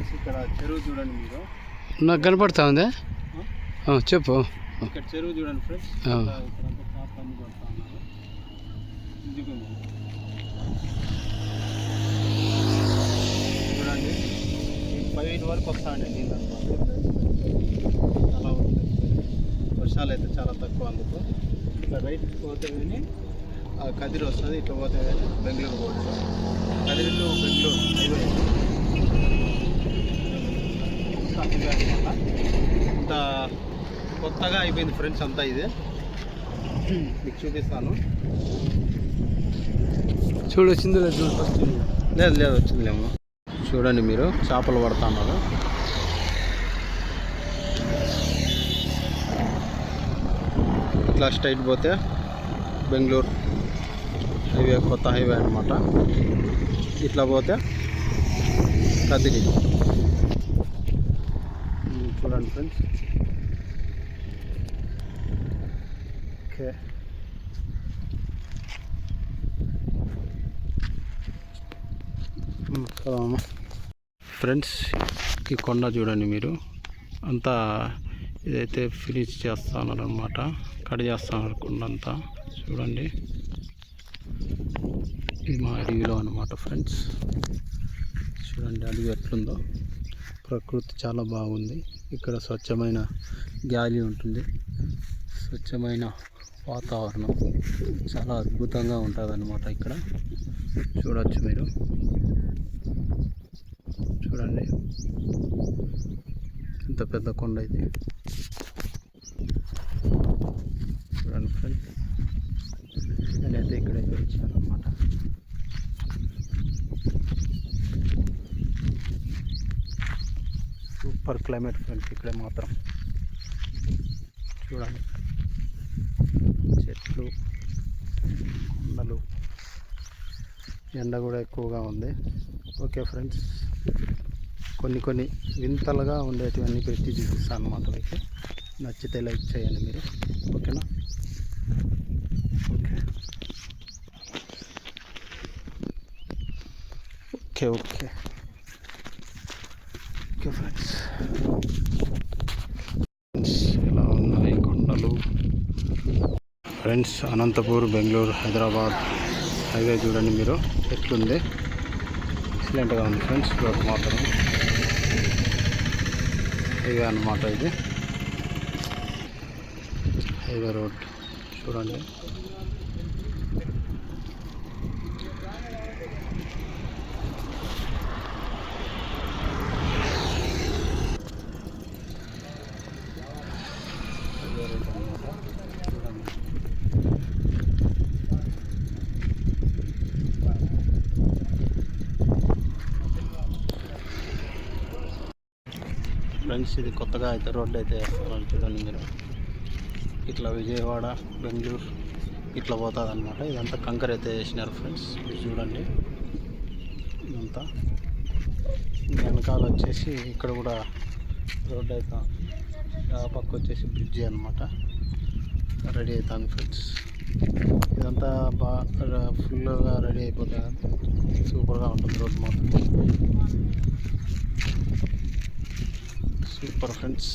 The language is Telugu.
ఫ్రెండ్స్ ఇక్కడ చెరువు చూడండి మీరు. నాకు కనపడతా ఉందా? చెప్పు. ఇక్కడ చెరువు చూడండి ఫ్రెండ్స్. ఇక్కడంతా చేప అన్ని కొడతా ఉన్నారు. ఇదిగోండి చూడండి, ఈ 5 వరకు వస్తాయండి నీళ్ళు అనమాట. చాలా వర్షాలు అయితే చాలా తక్కువ, అందుకు ఇట్లా రైట్ పోతే కానీ కదిరి వస్తుంది, ఇట్లా పోతే కానీ బెంగళూరు పోవచ్చు. కదిరి టు బెంగళూరు హైవే అనమాట. ఇంత కొత్తగా అయిపోయింది ఫ్రెండ్స్ అంతా. ఇది మీకు చూపిస్తాను. చూడు వచ్చిందో లేదు? లేదు లేదు వచ్చిందిలేమో. చూడండి మీరు, చేపలు పడుతున్నారు. ఇట్లా స్ట్రైట్ పోతే బెంగళూరు హైవే, కొత్త హైవే అనమాట. ఇట్లా పోతే కదిరి. చూడండి ఫ్రెండ్స్. ఓకే, ఫ్రెండ్స్ ఈ కొండ చూడండి మీరు. అంతా ఇదైతే ఫినిష్ చేస్తున్నారు అనమాట, కట్ చేస్తున్నారు కొండ అంతా. చూడండి, ఇది మా అడవిలో అనమాట ఫ్రెండ్స్. చూడండి అడవి ఎట్లుందో. ప్రకృతి చాలా బాగుంది. ఇక్కడ స్వచ్ఛమైన గాలి ఉంటుంది, స్వచ్ఛమైన వాతావరణం, చాలా అద్భుతంగా ఉంటుంది అన్నమాట. ఇక్కడ చూడవచ్చు మీరు. చూడండి ఇంత పెద్ద కొండ ఇది. చూడండి ఫ్రెండ్స్, నేనైతే ఇక్కడైతే వచ్చాను అన్నమాట. సూపర్ క్లైమేట్ ఫ్రెండ్స్ ఇక్కడ మాత్రం. చూడండి చెట్లు, కొండలు, ఎండ కూడా ఎక్కువగా ఉంది. ఓకే ఫ్రెండ్స్, కొన్ని వింతలుగా ఉండేటివన్నీ పెట్టి చూపిస్తాను అన్నమాట మీకు. నచ్చితే లైక్ చేయండి మీరు, ఓకేనా? Okay okay okay okay friends. ఇలా ఉన్నాయి కొండలు ఫ్రెండ్స్. అనంతపూర్, బెంగళూరు, హైదరాబాద్ హైవే చూడండి మీరు ఎట్లుంది. ఎక్సలెంట్గా ఉంది ఫ్రెండ్స్. రోడ్ మాత్రం హైవే అన్నమాట. ఇది హైవే రోడ్ చూడండి. ఫ్రెండ్స్ ఇది కొత్తగా అయితే రోడ్డు అయితే వేస్తున్నారు చూడండి మీరు. ఇట్లా విజయవాడ, బెంగళూరు ఇట్లా పోతుంది అనమాట. ఇదంతా కంకర అయితే వేసినారు ఫ్రెండ్స్. ఇది చూడండి ఇదంతా. వెనకాల వచ్చేసి ఇక్కడ కూడా రోడ్డు అయితే, ఆ పక్క వచ్చేసి బ్రిడ్జి అనమాట. రెడీ అవుతాను ఫ్రెండ్స్. ఇదంతా బాగా ఫుల్గా రెడీ అయిపోతే సూపర్గా ఉంటుంది రోడ్డు మాత్రం. Super friends.